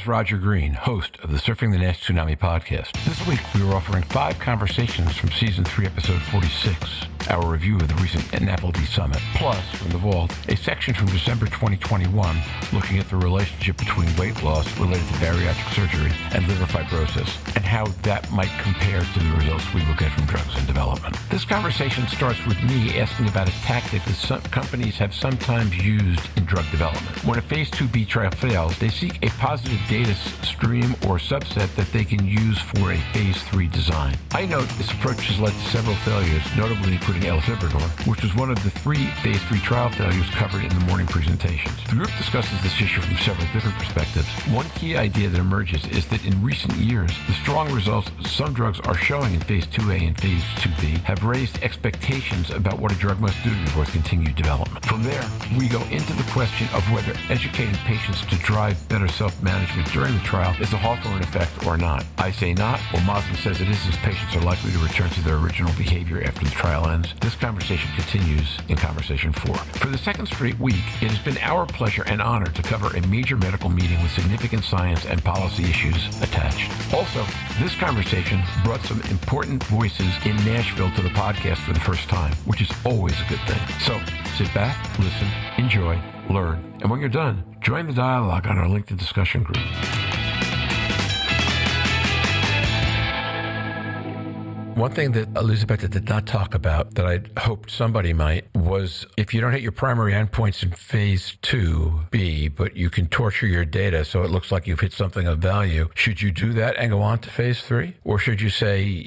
is Roger Green, host of the Surfing the NASH Tsunami podcast. This week, we are offering 5 conversations from Season 3, Episode 46, our review of the recent NAFLD Summit, plus, from the vault, a section from December 2021 looking at the relationship between weight loss related to bariatric surgery and liver fibrosis, and how that might compare to the results we will get from drugs in development. This conversation starts with me asking about a tactic that some companies have sometimes used in drug development. When a Phase 2b trial fails, they seek a positive data stream or subset that they can use for a Phase 3 design. I note this approach has led to several failures, notably including elafibranor, which was one of the 3 Phase 3 trial failures covered in the morning presentations. The group discusses this issue from several different perspectives. One key idea that emerges is that in recent years, the strong results some drugs are showing in Phase 2a and Phase 2b have raised expectations about what a drug must do before continued development. From there, we go into the question of whether educating patients to drive better self-management during the trial is a Hawthorne Effect or not. I say not, while Mazen says it is, since patients are likely to return to their original behavior after the trial ends. This conversation continues in Conversation 4. For the second straight week, it has been our pleasure and honor to cover a major medical meeting with significant science and policy issues attached. Also, this conversation brought some important voices in Nashville to the podcast for the first time, which is always a good thing. So, sit back, listen, enjoy, learn, and when you're done, join the dialogue on our LinkedIn discussion group. One thing that Elizabeth did not talk about that I hoped somebody might was if you don't hit your primary endpoints in Phase 2b, but you can torture your data so it looks like you've hit something of value, should you do that and go on to Phase 3? Or should you say,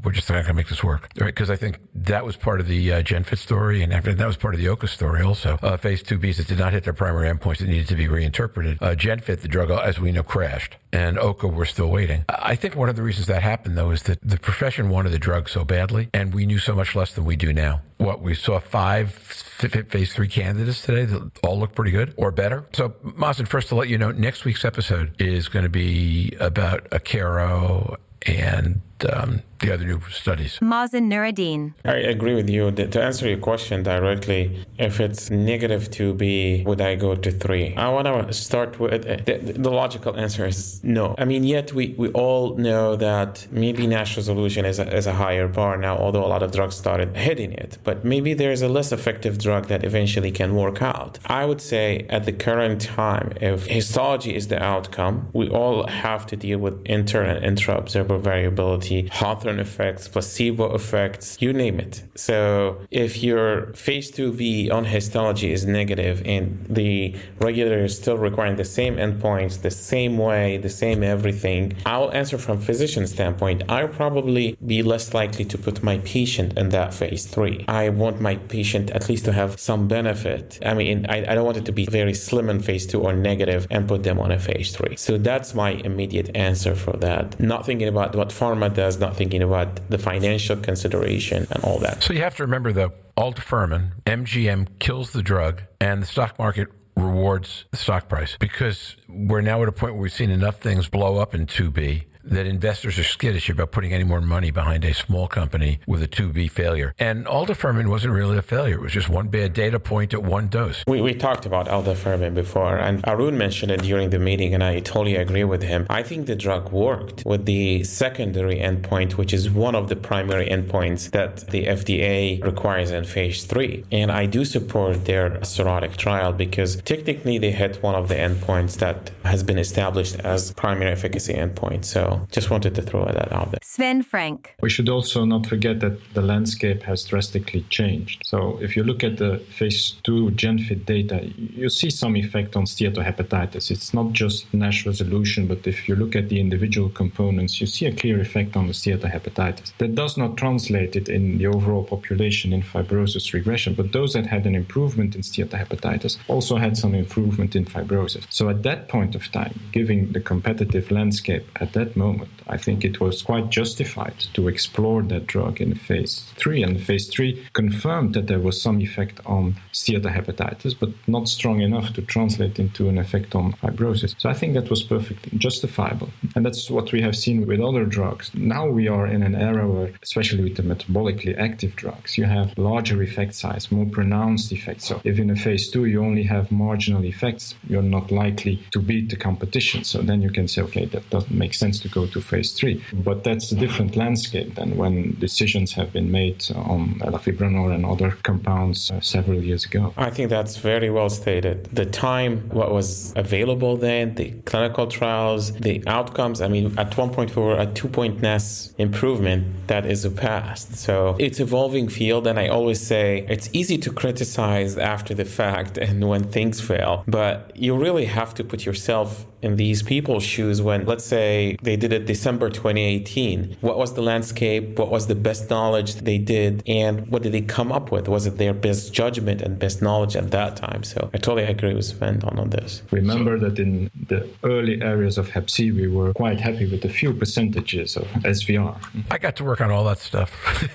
we're just not going to make this work? Right? Because I think that was part of the GenFit story, and after that was part of the OCA story also. Phase 2bs that did not hit their primary endpoints that needed to be reinterpreted. GenFit, the drug, as we know, crashed, and OCA, we're still waiting. I think one of the reasons that happened, though, is that the profession wanted the drug so badly, and we knew so much less than we do now. We saw 5 Phase 3 candidates today that all look pretty good or better. So, Mazen, first to let you know, next week's episode is going to be about Acaro and the other new studies. Mazen Noureddin. I agree with you. To answer your question directly, if it's negative 2b, would I go to 3? I want to start with the logical answer is no. Yet we all know that maybe NASH resolution is a higher bar now, although a lot of drugs started hitting it. But maybe there's a less effective drug that eventually can work out. I would say at the current time, if histology is the outcome, we all have to deal with inter and intra-observer variability, Hawthorne effects, placebo effects, you name it. So if your Phase 2b on histology is negative and the regulator is still requiring the same endpoints, the same way, the same everything, I'll answer from physician standpoint. I'll probably be less likely to put my patient in that Phase 3. I want my patient at least to have some benefit. I don't want it to be very slim in Phase 2 or negative and put them on a Phase 3. So that's my immediate answer for that. Not thinking about what pharma does, not thinking about the financial consideration and all that. So you have to remember, though, aldafermin, MGM kills the drug, and the stock market rewards the stock price, because we're now at a point where we've seen enough things blow up in 2B that investors are skittish about putting any more money behind a small company with a 2B failure. And aldafermin wasn't really a failure. It was just one bad data point at one dose. We talked about aldafermin before, and Arun mentioned it during the meeting, and I totally agree with him. I think the drug worked with the secondary endpoint, which is one of the primary endpoints that the FDA requires in Phase 3. And I do support their cirrhotic trial because technically they hit one of the endpoints that has been established as primary efficacy endpoint. So just wanted to throw that out there. Sven Frank. We should also not forget that the landscape has drastically changed. So if you look at the Phase 2 GenFit data, you see some effect on steatohepatitis. It's not just NASH resolution, but if you look at the individual components, you see a clear effect on the steatohepatitis. That does not translate it in the overall population in fibrosis regression, but those that had an improvement in steatohepatitis also had some improvement in fibrosis. So at that point of time, given the competitive landscape at that moment, moment. I think it was quite justified to explore that drug in phase 3, and phase 3 confirmed that there was some effect on steatohepatitis, but not strong enough to translate into an effect on fibrosis. So I think that was perfectly justifiable. And that's what we have seen with other drugs. Now we are in an era where, especially with the metabolically active drugs, you have larger effect size, more pronounced effects. So if in a phase 2 you only have marginal effects, you're not likely to beat the competition. So then you can say, okay, that doesn't make sense to go to phase 3. But that's a different landscape than when decisions have been made on elafibranor and other compounds several years ago. I think that's very well stated. The time, what was available then, the clinical trials, the outcomes. I mean, at one point we were at 2-point NAS improvement. That is a past. So it's evolving field, and I always say it's easy to criticize after the fact and when things fail, but you really have to put yourself in these people's shoes when, let's say, they did it December 2018. What was the landscape? What was the best knowledge they did? And what did they come up with? Was it their best judgment and best knowledge at that time? So I totally agree with Sven on this. Remember that in the early areas of Hep C, we were quite happy with a few percentages of SVR. I got to work on all that stuff.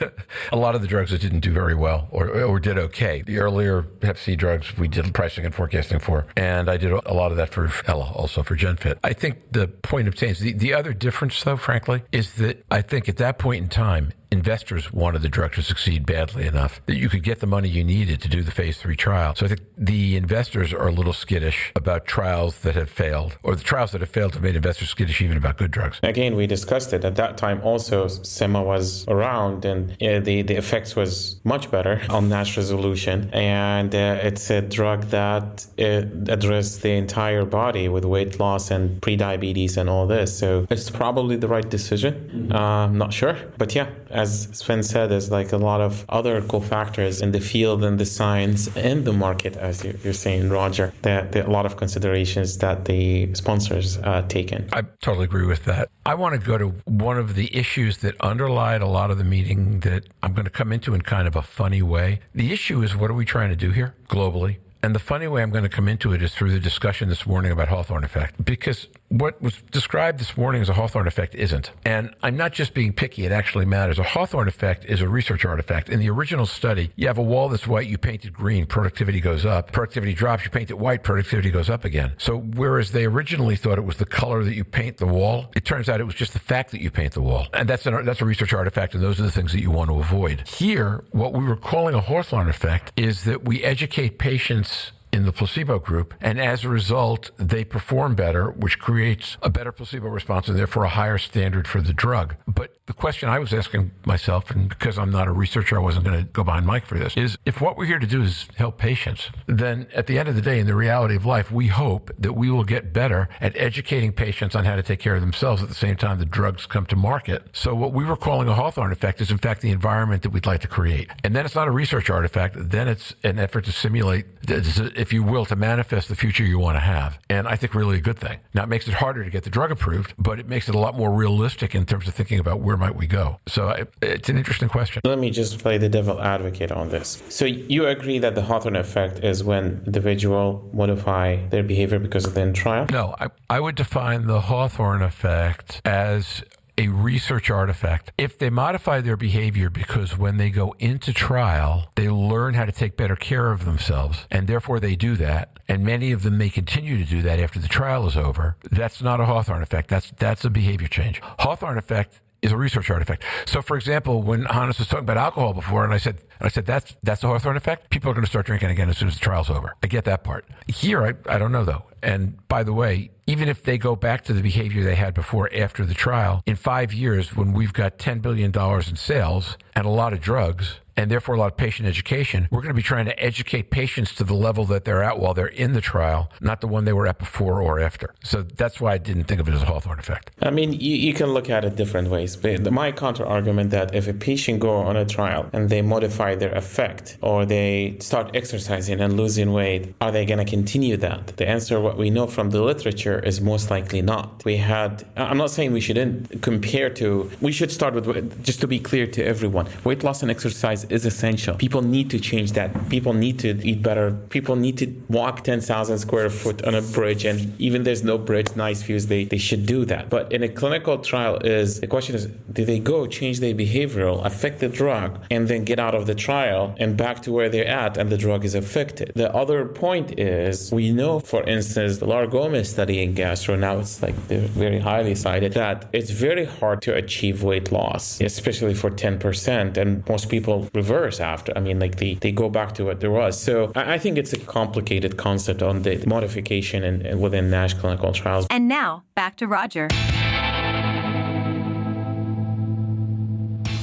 A lot of the drugs that didn't do very well or did okay. The earlier Hep C drugs we did pricing and forecasting for, and I did a lot of that for Ella, also for GenFit. I think the point obtains. The other difference, though, frankly, is that I think at that point in time, investors wanted the drug to succeed badly enough that you could get the money you needed to do the phase 3 trial. So I think the investors are a little skittish about trials that have failed, or the trials that have failed have made investors skittish even about good drugs. Again, we discussed it. At that time also, SEMA was around, and the effects was much better on NASH resolution. And it's a drug that addressed the entire body with weight loss and pre-diabetes and all this. So it's probably the right decision. I'm not sure. But yeah, as Sven said, there's like a lot of other cofactors in the field and the science and the market, as you're saying, Roger, that there are a lot of considerations that the sponsors taken. I totally agree with that. I want to go to one of the issues that underlied a lot of the meeting that I'm going to come into in kind of a funny way. The issue is, what are we trying to do here globally? And the funny way I'm going to come into it is through the discussion this morning about Hawthorne Effect, because what was described this morning as a Hawthorne Effect isn't. And I'm not just being picky, it actually matters. A Hawthorne Effect is a research artifact. In the original study, you have a wall that's white, you paint it green, productivity goes up. Productivity drops, you paint it white, productivity goes up again. So whereas they originally thought it was the color that you paint the wall, it turns out it was just the fact that you paint the wall. And that's a research artifact, and those are the things that you want to avoid. Here, what we were calling a Hawthorne Effect is that we educate patients in the placebo group, and as a result, they perform better, which creates a better placebo response and therefore a higher standard for the drug. But the question I was asking myself, and because I'm not a researcher, I wasn't going to go behind Mike for this, is if what we're here to do is help patients, then at the end of the day, in the reality of life, we hope that we will get better at educating patients on how to take care of themselves at the same time the drugs come to market. So what we were calling a Hawthorne Effect is in fact the environment that we'd like to create. And then it's not a research artifact, then it's an effort to simulate, if you will, to manifest the future you want to have. And I think really a good thing. Now, it makes it harder to get the drug approved, but it makes it a lot more realistic in terms of thinking about where might we go. So it's an interesting question. Let me just play the devil advocate on this. So you agree that the Hawthorne Effect is when individuals modify their behavior because of the end trial? No, I would define the Hawthorne Effect as a research artifact. If they modify their behavior because when they go into trial, they learn how to take better care of themselves, and therefore they do that, and many of them may continue to do that after the trial is over, that's not a Hawthorne Effect. That's a behavior change. Hawthorne Effect is a research artifact. So, for example, when Hannes was talking about alcohol before, and I said that's the Hawthorne Effect, people are going to start drinking again as soon as the trial's over. I get that part. Here, I don't know, though. And by the way, even if they go back to the behavior they had before after the trial, in 5 years, when we've got $10 billion in sales and a lot of drugs, and therefore a lot of patient education, we're going to be trying to educate patients to the level that they're at while they're in the trial, not the one they were at before or after. So that's why I didn't think of it as a Hawthorne Effect. I mean, you can look at it different ways. But my counter-argument that if a patient go on a trial and they modify their effect, or they start exercising and losing weight, are they going to continue that? The answer, what we know from the literature, is most likely not. I'm not saying we shouldn't compare to, we should start with, just to be clear to everyone, weight loss and exercise exercise is essential. People need to change that. People need to eat better. People need to walk 10,000 square foot on a bridge, and even there's no bridge, nice views, they should do that. But in a clinical trial, the question is, do they go change their behavioral, affect the drug, and then get out of the trial and back to where they're at, and the drug is affected? The other point is, we know, for instance, the Largoma study in gastro, now it's like they're very highly cited, that it's very hard to achieve weight loss, especially for 10%, and most people reverse after. I mean, like they go back to what there was. So I think it's a complicated concept on the modification and within NASH clinical trials. And now, back to Roger.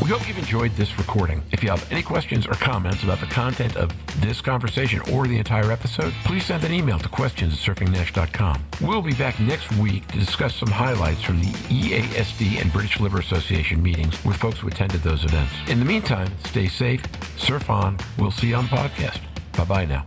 We hope you've enjoyed this recording. If you have any questions or comments about the content of this conversation or the entire episode, please send an email to questions@surfingnash.com. We'll be back next week to discuss some highlights from the EASD and British Liver Association meetings with folks who attended those events. In the meantime, stay safe, surf on. We'll see you on the podcast. Bye-bye now.